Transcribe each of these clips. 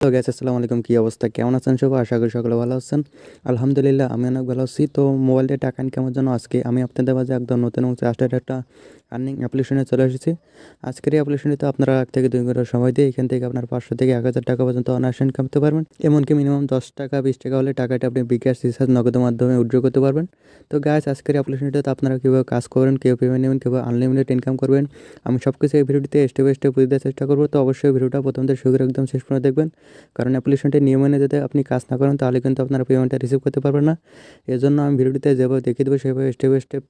তো গ্যাস আসসালামু আলাইকুম, কী অবস্থা, কেমন আছেন সবাই? আশা করি সকলে ভালো আছেন। আলহামদুলিল্লাহ আমি অনেক ভালো আছি। তো মোবাইল দিয়ে টাকা ইনকামের জন্য আজকে আমি আপনাদের মাঝে একদম নতুন এবং ট্রাস্টেড একটা আর্নিং অ্যাপ্লিকেশনে চলে এসেছি। আজকের এই অ্যাপ্লিকেশনটিতে আপনারা 1 থেকে 2 ঘন্টা সময় দিয়ে এখান থেকে আপনার 500 থেকে 1000 টাকা পর্যন্ত অনায়াসে ইনকাম করতে পারবেন। এমনকি মিনিমাম 10 টাকা 20 টাকা হলে টাকাটা আপনি বিকাশ রিচার্জ নগদের মাধ্যমে উইথড্র করতে পারবেন। তো গ্যাস আজকের অ্যাপ্লিকেশনটিতে আপনারা কীভাবে কাজ করবেন, কীভাবে পেমেন্ট নেবেন, কীভাবে আনলিমিটেড ইনকাম করবেন, আমি সব কিছু এই ভিডিওটিতে স্টেপ বাই স্টেপ বুঝতে চেষ্টা করবো। তো অবশ্যই ভিডিওটা প্রথম থেকে শুরু করে একদম শেষ পর্যন্ত দেখবেন, কারণ অ্যাপ্লিকেশনটি নিয়ম মেনে যদি আপনি কাজ না করেন তাহলে কিন্তু আপনারা পেমেন্টটা রিসিভ করতে পারবেন না। এজন্য আমি ভিডিওটিতে যেভাবে দেখিয়ে দেবো সেভাবে স্টেপ বাই স্টেপ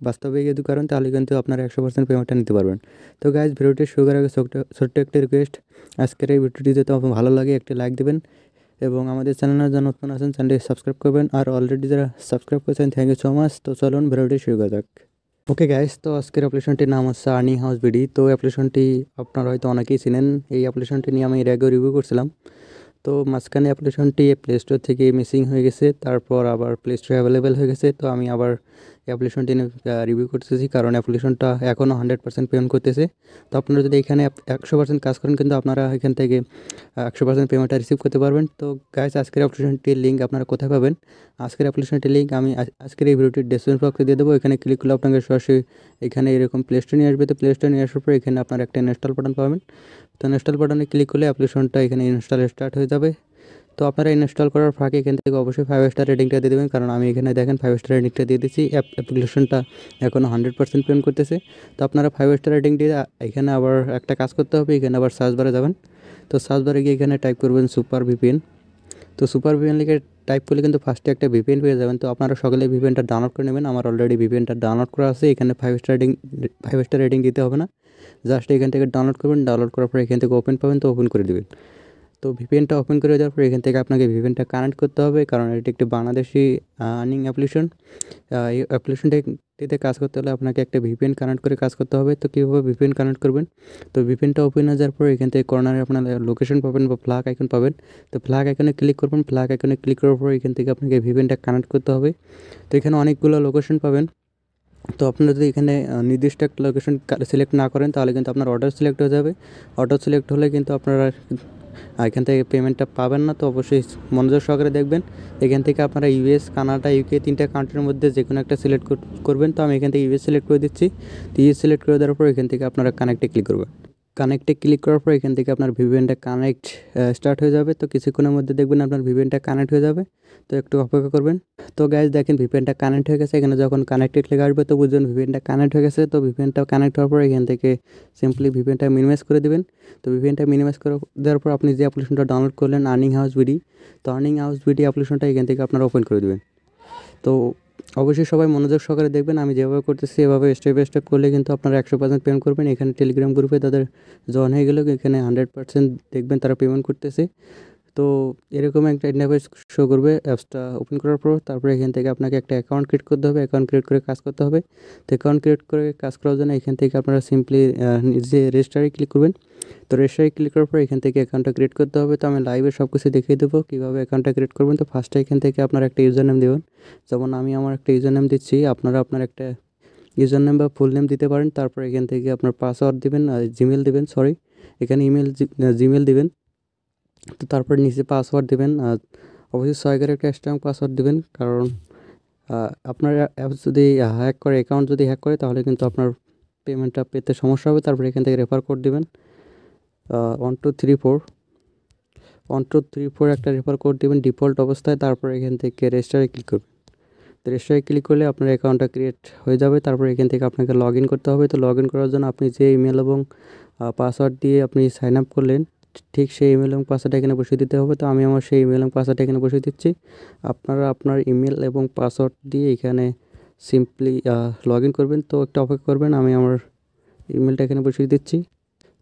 বাস্তবে যদি করেন তাহলে কিন্তু আপনারা 100% পেমেন্টটা নিতে পারবেন। তো গাইজ, ভিডিওটি শুরু করার আগে ছোট্ট একটি রিকোয়েস্ট, আজকের এই ভিডিওটি যদি আপনার ভালো লাগে একটি লাইক দেবেন এবং আমাদের চ্যানেলে যারা নতুন আছেন চ্যানেলটি সাবস্ক্রাইব করবেন, আর অলরেডি যারা সাবস্ক্রাইব করেছেন থ্যাংক ইউ সো মাচ। তো চলুন ভিডিওটি শুরু করা যাক। ওকে গাইস, তো আজকের অ্যাপ্লিকেশনটির নাম হচ্ছে আর্নিং হাউস বিডি। তো অ্যাপ্লিকেশনটি আপনারা হয়তো অনেকেই চিনেন। এই অ্যাপ্লিকেশনটি নিয়ে আমি এর আগেও রিভিউ করছিলাম। তো মাঝখানে অ্যাপ্লিকেশনটি প্লে স্টোর থেকে মিসিং হয়ে গেছে, তারপর আবার প্লে স্টোরে অ্যাভেলেবেল হয়ে গেছে। তো আমি আবার অ্যাপ্লিকেশনটি নিয়ে রিভিউ করতেছি, কারণ অ্যাপ্লিকেশনটা এখনও 100% পেমেন্ট করতেছে। তো আপনারা যদি এখানে 100% কাজ করেন কিন্তু আপনারা এখান থেকে 100% পেমেন্টটা রিসিভ করতে পারবেন। তো গাইস, আজকের অ্যাপ্লিকেশনটির লিঙ্ক আপনারা কোথায় পাবেন? আজকের অ্যাপ্লিকেশনটির লিঙ্ক আমি আজকের এই ভিডিওটির ডেসক্রিপশন বক্সে দিয়ে দেবো। এখানে ক্লিক করলে আপনাকে সরাসরি এখানে এরকম প্লে স্টোর নিয়ে আসবে। তো প্লে স্টোর নিয়ে আসার পর এখানে আপনারা একটা ইনস্টল বাটন পাবেন। তো ইনস্টল বাটনে ক্লিক করলে অ্যাপ্লিকেশনটা এখানে ইনস্টল স্টার্ট হয়ে যাবে। তো আপনারা ইনস্টল করার ফাঁকে এখান থেকে অবশ্যই 5 স্টার রেটিংটা দিয়ে দেবেন, কারণ আমি এখানে দেখেন 5 স্টার রেটিংটা দিয়ে দিচ্ছি। অ্যাপ্লিকেশনটা এখনও 100% পেমেন্ট করতেছে। তো আপনারা 5 স্টার রেটিং দিয়ে এখানে আবার একটা কাজ করতে হবে, এখানে আবার সার্চ বারে যাবেন। তো সার্চ বারে গিয়ে এখানে টাইপ করবেন সুপার ভিপিএন। তো সুপার ভিপিএন লিখে টাইপ করলে কিন্তু ফার্স্টে একটা ভিপিএন পেয়ে যাবেন। তো আপনারা সকলে ভিপিএনটা ডাউনলোড করে নেবেন। আমার অলরেডি ভিপিএনটা ডাউনলোড করা আছে। এখানে 5 স্টার রেটিং দিতে হবে না, জাস্ট এখান থেকে ডাউনলোড করবেন। ডাউনলোড করার পর এখান থেকে ওপেন পাবেন, তো ওপেন করে দেবেন। তো ভিপিএনটা ওপেন করে দেওয়ার পর এখান থেকে আপনাকে ভিপিএনটা কানেক্ট করতে হবে, কারণ এটি একটি বাংলাদেশি আর্নিং অ্যাপ্লিকেশন। এই অ্যাপ্লিকেশনটিতে কাজ করতে হলে আপনাকে একটা ভিপিএন কানেক্ট করে কাজ করতে হবে। তো কীভাবে ভিপিএন কানেক্ট করবেন? তো ভিপিএনটা ওপেন হয়ে যাওয়ার পর এখান থেকে কর্নারে আপনার লোকেশন পাবেন বা ফ্ল্যাগ আইকন পাবেন। তো ফ্ল্যাগ আইকনে ক্লিক করবেন। ফ্ল্যাগ আইকনে ক্লিক করার পর এখান থেকে আপনাকে ভিপিএনটা কানেক্ট করতে হবে। তো এখানে অনেকগুলো লোকেশন পাবেন। তো আপনারা যদি এখানে নির্দিষ্ট একটা লোকেশন সিলেক্ট না করেন তাহলে কিন্তু আপনার অর্ডার সিলেক্ট হয়ে যাবে। অর্ডার সিলেক্ট হলে কিন্তু আপনারা এখান থেকে পেমেন্টটা পাবেন না। তো অবশ্যই মনোযোগ সহকারে দেখবেন। এখান থেকে আপনারা ইউএস, কানাডা, ইউকে 3টা কান্ট্রির মধ্যে যে কোনো একটা সিলেক্ট করবেন। তো আমি এখান থেকে ইউএস সিলেক্ট করে দিচ্ছি। তো ইউএস সিলেক্ট করে দেওয়ার পর এখান থেকে আপনারা কানেক্টে ক্লিক করবেন। কানেক্টে ক্লিক করার পর এখান থেকে আপনার ভিপিএনটা কানেক্ট স্টার্ট হয়ে যাবে। তো কিছুক্ষণের মধ্যে দেখবেন আপনার ভিপিএনটা কানেক্ট হয়ে যাবে। তো একটু অপেক্ষা করবেন। তো গাইজ দেখেন ভিপিএনটা কানেক্ট হয়ে গেছে। এখানে যখন কানেক্টেড লেখা আসবে তো বুঝবেন ভিপিএনটা কানেক্ট হয়ে গেছে। তো ভিপিএনটা কানেক্ট হওয়ার পর এখান থেকে সিম্পলি ভিপিএনটা মিনিমাইজ করে দেবেন। তো ভিপিএনটা মিনিমাইজ করে দেওয়ার পর আপনি যে অ্যাপ্লিকেশনটা ডাউনলোড করলেন আর্নিং হাউস বিডি, তো আর্নিং হাউস বিডি অ্যাপ্লিকেশনটা এখান থেকে আপনারা ওপেন করে দেবেন। তো অবশ্যই সবাই মনোযোগ সহকারে দেখবেন। আমি যেভাবে করতেছি এভাবে স্টেপ বাই স্টেপ করলে কিন্তু আপনারা 100% পেমেন্ট করবেন। এখানে টেলিগ্রাম গ্রুপে তাদের জয়েন হয়ে গেলেও এখানে 100% দেখবেন তারা পেমেন্ট করতেছে। তো এরকম একটা ইন্টারফেস শো করবে অ্যাপসটা ওপেন করার পর। তারপরে এখান থেকে আপনাকে একটা অ্যাকাউন্ট ক্রিয়েট করতে হবে। অ্যাকাউন্ট ক্রিয়েট করে কাজ করতে হবে। তো অ্যাকাউন্ট ক্রিয়েট করে কাজ করার জন্য এখান থেকে আপনারা সিম্পলি নিজে রেজিস্টারে ক্লিক করবেন। তো রেজিস্টারে ক্লিক করার পর এখান থেকে অ্যাকাউন্টটা ক্রিয়েট করতে হবে। তো আমি লাইভে সব কিছু দেখিয়ে দেবো কীভাবে অ্যাকাউন্টটা ক্রিয়েট করবেন। তো ফার্স্টে এখান থেকে আপনার একটা ইউজার নেম দেবেন। যেমন আমি আমার একটা ইউজার নেম দিচ্ছি, আপনারা আপনার একটা ইউজার নেম বা ফুল নেম দিতে পারেন। তারপর এখান থেকে আপনার পাসওয়ার্ড দেবেন, জিমেল দেবেন, এখানে জিমেল দিবেন। তো তারপর নিচে পাসওয়ার্ড দেবেন। অবশ্যই 6 করে একটা স্ট্রং পাসওয়ার্ড দেবেন, কারণ আপনার অ্যাপ যদি অ্যাকাউন্ট যদি হ্যাক করে তাহলে কিন্তু আপনার পেমেন্টটা পেতে সমস্যা হবে। তারপরে এখান থেকে রেফার কোড দেবেন 1234 একটা রেফার কোড দেবেন ডিফল্ট অবস্থায়। তারপর এখান থেকে রেজিস্টারে ক্লিক করবেন। তো রেজিস্টারে ক্লিক করলে আপনার অ্যাকাউন্টটা ক্রিয়েট হয়ে যাবে। তারপর এখান থেকে আপনাকে লগ ইন করতে হবে। তো লগ ইন করার জন্য আপনি যে ইমেল এবং পাসওয়ার্ড দিয়ে আপনি সাইন আপ করলেন ঠিক সেই ইমেল এবং পাসওয়ার্ডটা এখানে বসিয়ে দিতে হবে। তো আমি আমার সেই ইমেল এবং পাসওয়ার্ডটা এখানে বসিয়ে দিচ্ছি। আপনারা আপনার ইমেল এবং পাসওয়ার্ড দিয়ে এখানে সিম্পলি লগ ইন করবেন। তো একটু অপেক্ষা করবেন, আমি আমার ইমেলটা এখানে বসিয়ে দিচ্ছি।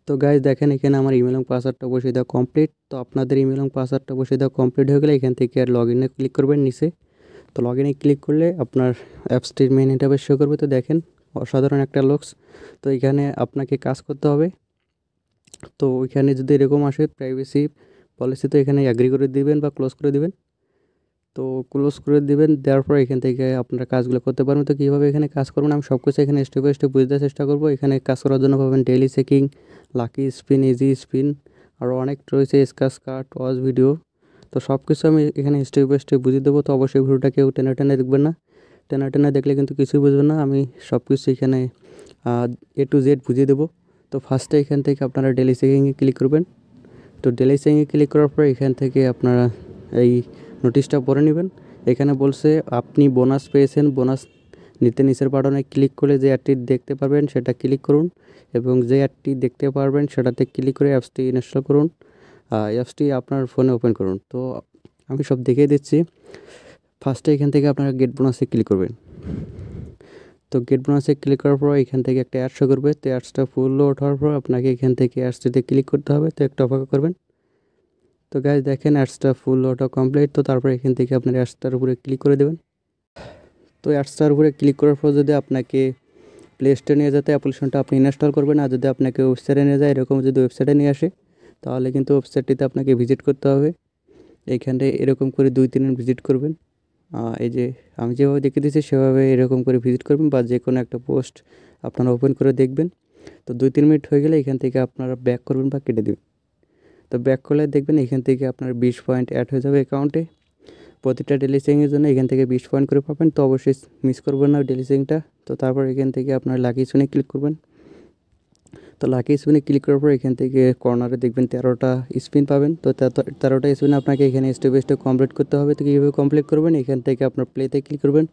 তো গাইজ দেখেন এখানে আমার ইমেল এবং পাসওয়ার্ডটা বসিয়ে দেওয়া কমপ্লিট। তো আপনাদের ইমেল এবং পাসওয়ার্ডটা বসিয়ে দেওয়া কমপ্লিট হয়ে গেলে এখান থেকে আর লগ ইনে ক্লিক করবেন নিচে। তো লগ ইনে ক্লিক করলে আপনার অ্যাপসটির মেইন ইন্টারফেস শো করবে। তো দেখেন অসাধারণ একটা লুকস। তো এখানে আপনাকে কাজ করতে হবে। তো ওইখানে যদি এরকম আসে প্রাইভেসি পলিসি, তো এখানে অ্যাগ্রি করে দিবেন বা ক্লোজ করে দিবেন। তো ক্লোজ করে দিবেন, দেওয়ার পর এখান থেকে আপনারা কাজগুলো করতে পারবেন। তো কীভাবে এখানে কাজ করবেন আমি সব কিছু এখানে স্টেপ বাই স্টেপ বুঝতে চেষ্টা করবো। এখানে কাজ করার জন্য পাবেন daily checking, lucky spin, easy spin, আরও অনেক রয়েছে, স্ক্র্যাচ কার্ড, ওয়াচ ভিডিও। তো সব কিছু আমি এখানে স্টেপ বাই স্টেপ বুঝিয়ে দেবো। তো অবশ্যই ভিডিওটা কেউ টেনে টেনে দেখবেন না, টেনে টেনে দেখলে কিন্তু কিছুই বুঝবেন না। আমি সব কিছু এখানে A to Z বুঝিয়ে দেবো। তো ফার্স্টে এখান থেকে আপনারা ডেইলি সেভিংয়ে ক্লিক করবেন। তো ডেইলি সেভিংয়ে ক্লিক করার পর এখান থেকে আপনারা এই নোটিশটা পড়ে নেবেন। এখানে বলছে আপনি বোনাস পেয়েছেন, বোনাস নিতে নিচের বাটনে ক্লিক করে যে অ্যাডটি দেখতে পারবেন সেটা ক্লিক করুন, এবং যে অ্যাডটি দেখতে পারবেন সেটাতে ক্লিক করে অ্যাপসটি ইনস্টল করুন, অ্যাপসটি আপনার ফোনে ওপেন করুন। তো আমি সব দেখিয়ে দিচ্ছি। ফার্স্টে এখান থেকে আপনারা গেট বোনাসে ক্লিক করবেন। তো গেট বোনাসে ক্লিক করার পর এখান থেকে একটা অ্যাড শো করবে। তো অ্যাডসটা ফুল লোড হওয়ার পর আপনাকে এখান থেকে অ্যাডসটিতে ক্লিক করতে হবে। তো একটু অপেক্ষা করবেন। তো গাইজ দেখেন অ্যাডসটা ফুল লোড কমপ্লিট। তো তারপর এখান থেকে আপনার অ্যাডসটার উপরে ক্লিক করে দেবেন। তো অ্যাডসটার উপরে ক্লিক করার পর যদি আপনাকে প্লে স্টোরে নিয়ে যেতে অ্যাপ্লিকেশনটা আপনি ইনস্টল করবেন, আর যদি আপনাকে ওয়েবসাইটে নিয়ে যায়, এরকম যদি ওয়েবসাইটে নিয়ে আসে তাহলে কিন্তু ওয়েবসাইটটিতে আপনাকে ভিজিট করতে হবে। এইখানে এরকম করে 2-3 দিন ভিজিট করবেন। এই যে আমি যেভাবে দেখিয়ে দিচ্ছি সেভাবে এরকম করে ভিজিট করবেন, বা যে কোনো একটা পোস্ট আপনারা ওপেন করে দেখবেন। তো 2-3 মিনিট হয়ে গেলে এখান থেকে আপনারা ব্যাক করবেন বা কেটে দেবেন। তো ব্যাক করলে দেখবেন এখান থেকে আপনার 20 পয়েন্ট অ্যাড হয়ে যাবে অ্যাকাউন্টে। প্রতিটা ডেইলি সেভিংয়ের জন্য এখান থেকে 20 পয়েন্ট করে পাবেন। তো অবশ্যই মিস করবেন না ডেইলি সেভিংটা। তো তারপর এখান থেকে আপনার লাকি স্পিনে ক্লিক করবেন। তো লাকি স্পিনে ক্লিক করার পর এখান থেকে কর্নারে দেখবেন 13টা স্পিন পাবেন। তো 13টা স্পিন আপনাকে এখানে স্টেপ বাই স্টেপ কমপ্লিট করতে হবে। তো কীভাবে কমপ্লিট করবেন, এখান থেকে আপনার প্লেতে ক্লিক করবেন।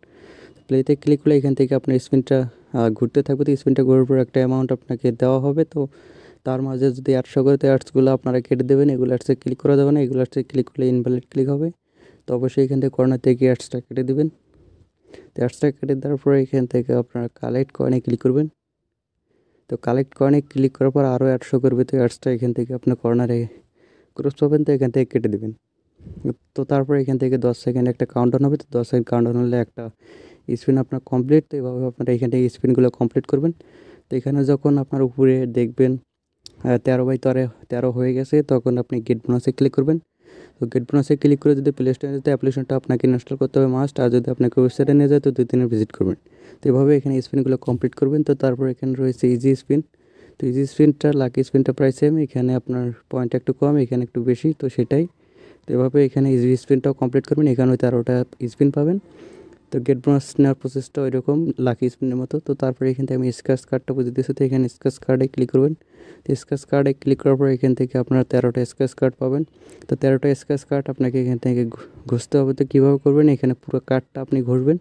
প্লেতে ক্লিক করলে এখান থেকে আপনার স্পিনটা ঘুরতে থাকবে। তো স্পিনটা ঘোরার পর একটা অ্যামাউন্ট আপনাকে দেওয়া হবে। তো তার মাঝে যদি অ্যাডশো করে, তো অ্যাডসগুলো আপনারা কেটে দেবেন। এগুলো অ্যাডসে ক্লিক করা যাবে না, এগুলো অ্যাডসে ক্লিক করলে ইনভ্যালিড ক্লিক হবে। তো অবশ্যই এখান থেকে কর্নার থেকে অ্যাডসটা কেটে দেবেন। তো অ্যাডসটা কেটে দেওয়ার পরে এখান থেকে আপনারা কালেক্ট কয়েনে ক্লিক করবেন। তো কালেক্ট কয়েনে ক্লিক করার পর আরও অ্যাডশো করবে। তো অ্যাডসটা এখান থেকে আপনার কর্নারে ক্রস পাবেন, তো এখান থেকে কেটে দেবেন। তো তারপর এখান থেকে 10 সেকেন্ড একটা কাউন্টডাউন হবে। তো 10 সেকেন্ড কাউন্টডাউন হলে একটা স্পিন আপনার কমপ্লিট। তো এভাবে আপনারা এখান থেকে স্পিনগুলো কমপ্লিট করবেন। তো এখানে যখন আপনার উপরে দেখবেন 13/13 হয়ে গেছে, তখন আপনি গেট বোনাসে ক্লিক করবেন। তো গেট বোনাসে ক্লিক করে যদি প্লে স্টোরে যেতে অ্যাপ্লিকেশনটা আপনাকে ইনস্টল করতে হবে মাস্ট, আর যদি আপনাকে ওয়েবসাইটে নিয়ে যায় তো 2-3 দিন ভিজিট করবেন। তো এভাবে এখানে স্পিনগুলো কমপ্লিট করবেন। তো তারপর এখানে রয়েছে ইজি স্পিন। তো ইজি স্পিনটা লাকি স্পিনটা প্রায় সেম, এখানে আপনার পয়েন্ট একটু কম, এখানে একটু বেশি, তো সেটাই। তো এভাবে এখানে ইজি স্পিনটাও কমপ্লিট করবেন। এখানে 13টা স্পিন পাবেন। তো গেট বোনাস নেওয়ার প্রসেসটা ওইরকম লাকি স্পিনের মতো। তো তারপরে এখান থেকে আমি স্ক্র্যাচ কার্ডটা বুঝে দিয়েছি। তো এখানে স্ক্র্যাচ কার্ডে ক্লিক করবেন। তো স্ক্র্যাচ কার্ডে ক্লিক করার পর এখান থেকে আপনারা 13টা স্ক্র্যাচ কার্ড পাবেন। তো 13টা স্ক্র্যাচ কার্ড আপনাকে এখান থেকে ঘষতে হবে। তো কীভাবে করবেন, এখানে পুরো কার্ডটা আপনি ঘষবেন।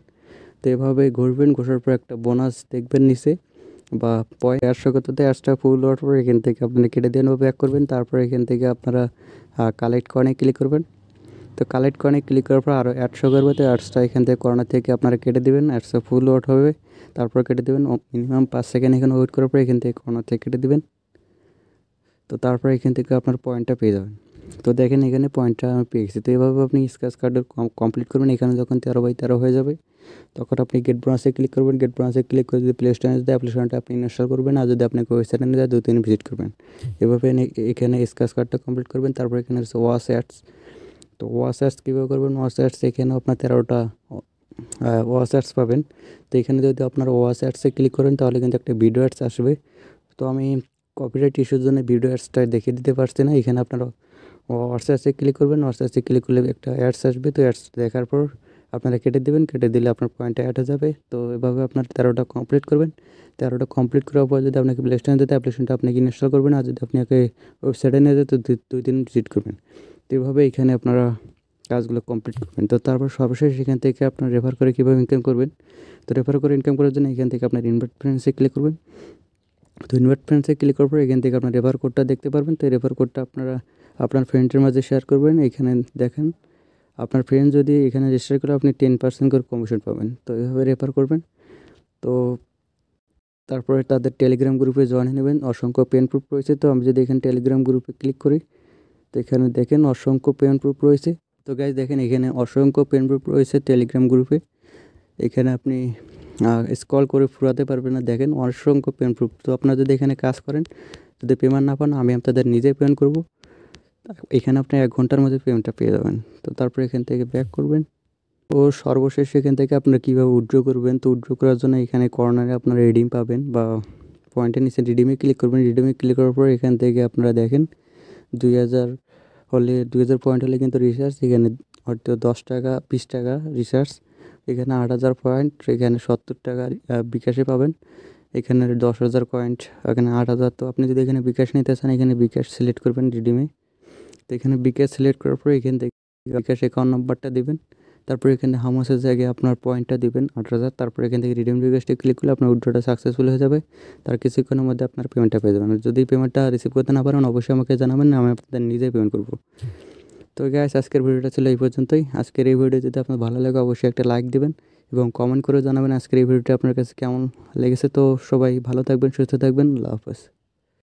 তো এভাবে ঘষবেন, ঘষার পর একটা বোনাস দেখবেন নিচে, বা পয়েন্ট 150 করতে অ্যাডসটা ফুল হওয়ার পর এখান থেকে আপনি কেটে দিয়ে ব্যাক করবেন। তারপর এখান থেকে আপনারা কালেক্ট কয়েনে ক্লিক করবেন। তো কালেক্ট কয়েনে ক্লিক করার পর আরও অ্যাডশো করবে। তো অ্যাডসটা এখান থেকে কর্নার থেকে আপনারা কেটে দেবেন। অ্যাডসটা ফুল লোড হবে, তারপর কেটে দেবেন। মিনিমাম 5 সেকেন্ড এখানে ওয়েট করার পর এখান থেকে কর্নার থেকে কেটে দেবেন। তো তারপর এখান থেকে আপনার পয়েন্টটা পেয়ে যাবেন। তো দেখেন এখানে পয়েন্টটা আমি পেয়ে গেছি। তো এভাবে আপনি স্ক্র্যাচ কার্ডের কমপ্লিট করবেন। এখানে যখন 13/13 হয়ে যাবে তখন আপনি গেট বোনাসে ক্লিক করবেন। গেট বোনাসে ক্লিক করে যদি প্লে স্টোরে যদি অ্যাপ্লিকেশনটা আপনি ইনস্টল করবেন, আর যদি আপনাকে ওয়েবসাইটে নিয়ে যায় 2-3 দিন ভিজিট করবেন। এভাবে এখানে স্ক্র্যাচ কার্ডটা কমপ্লিট করবেন। তারপর এখানে হচ্ছে ওয়াচ অ্যাডস। তো ওয়াচ অ্যাডস কীভাবে করবেন, ওয়াচ অ্যাডস এখানে আপনার 13টা ওয়াচ অ্যাডস পাবেন। তো এখানে যদি আপনার ওয়াচ অ্যাডসে ক্লিক করেন তাহলে কিন্তু একটা ভিডিও অ্যাডস আসবে। তো আমি কপিরাইট ইস্যুর জন্য ভিডিও অ্যাডসটা দেখিয়ে দিতে পারছি না। এখানে আপনারা ওয়াচ অ্যাডসে ক্লিক করবেন। ওয়াচ অ্যাডসে ক্লিক করলে একটা অ্যাডস আসবে। তো অ্যাডস দেখার পর আপনারা কেটে দেবেন, কেটে দিলে আপনার পয়েন্টটা অ্যাড হয়ে যাবে। তো এভাবে আপনার 13টা কমপ্লিট করবেন। 13টা কমপ্লিট করার পর যদি আপনাকে প্লে স্টোরে যেতে অ্যাপ্লিকেশনটা আপনাকে ইনস্টল করবেন, আর যদি আপনাকে ওয়েবসাইটে নিয়ে যেতে 2-3 ভিজিট করবেন। তো এভাবে এখানে আপনারা কাজগুলো কমপ্লিট করবেন। তো তারপর সর্বশেষ এখান থেকে আপনার রেফার করে কীভাবে ইনকাম করবেন। তো রেফার করে ইনকাম করার জন্য এখান থেকে আপনার ইনভাইট ফ্রেন্ডসে ক্লিক করবেন। তো ইনভাইট ফ্রেন্ডসে ক্লিক করার পর এখান থেকে আপনার রেফার কোডটা দেখতে পারবেন। তো এই রেফার কোডটা আপনারা আপনার ফ্রেন্ডের মাঝে শেয়ার করবেন। এখানে দেখেন আপনার ফ্রেন্ড যদি এখানে রেজিস্টার করে আপনি 10% করে কমিশন পাবেন। তো এইভাবে রেফার করবেন। তো তারপরে তাদের টেলিগ্রাম গ্রুপে জয়েন হয়ে নেবেন। অসংখ্য পেন প্রুফ রয়েছে। তো আমি যদি এখানে টেলিগ্রাম গ্রুপে ক্লিক করি, তো এখানে দেখেন অসংখ্য পেন প্রুফ রয়েছে। তো গাইজ দেখেন এখানে অসংখ্য পেন প্রুফ রয়েছে টেলিগ্রাম গ্রুপে। এখানে আপনি স্ক্রল করে ফুরাতে পারবেন না। দেখেন অসংখ্য পেন প্রুফ। তো আপনারা যদি এখানে কাজ করেন, যদি পেমেন্ট না পান, আমি আপনাদের নিজেই পেমেন্ট করব। এখানে আপনি 1 ঘন্টার মধ্যে পেমেন্টটা পেয়ে যাবেন। তো তারপর এখান থেকে ব্যাক করবেন। ও সর্বশেষ এখান থেকে আপনারা কীভাবে উইথড্র করবেন। তো উইথড্র করার জন্য এখানে কর্নারে আপনারা রিডিম পাবেন, বা পয়েন্টের নিচে রিডিমে ক্লিক করবেন। রিডিমে ক্লিক করার পর এখান থেকে আপনারা দেখেন 2000 হলে 2000 পয়েন্ট হলে কিন্তু রিচার্জ, এখানে হয়তো 10 টাকা 20 টাকা রিচার্জ, এখানে 8000 পয়েন্ট, এখানে 70 টাকা বিকাশে পাবেন, এখানে 10,000 পয়েন্ট, এখানে 8000। তো আপনি যদি এখানে বিকাশ নিতে চান এখানে বিকাশ সিলেক্ট করবেন রিডিমে। তো এখানে বিকাশ সিলেক্ট করার পরে এখান থেকে বিকাশ অ্যাকাউন্ট নাম্বারটা দিবেন, তারপরে এখানে হামাসের জায়গায় আপনার পয়েন্টটা দিবেন 8000, তারপরে এখান থেকে রিডিম রিকোয়েস্টে ক্লিক করলে আপনার উইথড্রটা সাকসেসফুল হয়ে যাবে। তার কিছুক্ষণের মধ্যে আপনার পেমেন্টটা পেয়ে যাবেন। যদি পেমেন্টটা রিসিভ করতে না পারেন অবশ্যই আমাকে জানাবেন, আমি আপনাদের নিজেই পেমেন্ট করব। তো গাইস আজকের ভিডিওটা ছিল এই পর্যন্তই। আজকের এই ভিডিও যদি আপনার ভালো লাগে অবশ্যই একটা লাইক দিবেন এবং কমেন্ট করে জানাবেন আজকের এই ভিডিওটা আপনার কাছে কেমন লেগেছে। তো সবাই ভালো থাকবেন, সুস্থ থাকবেন, আল্লাহ হাফেজ।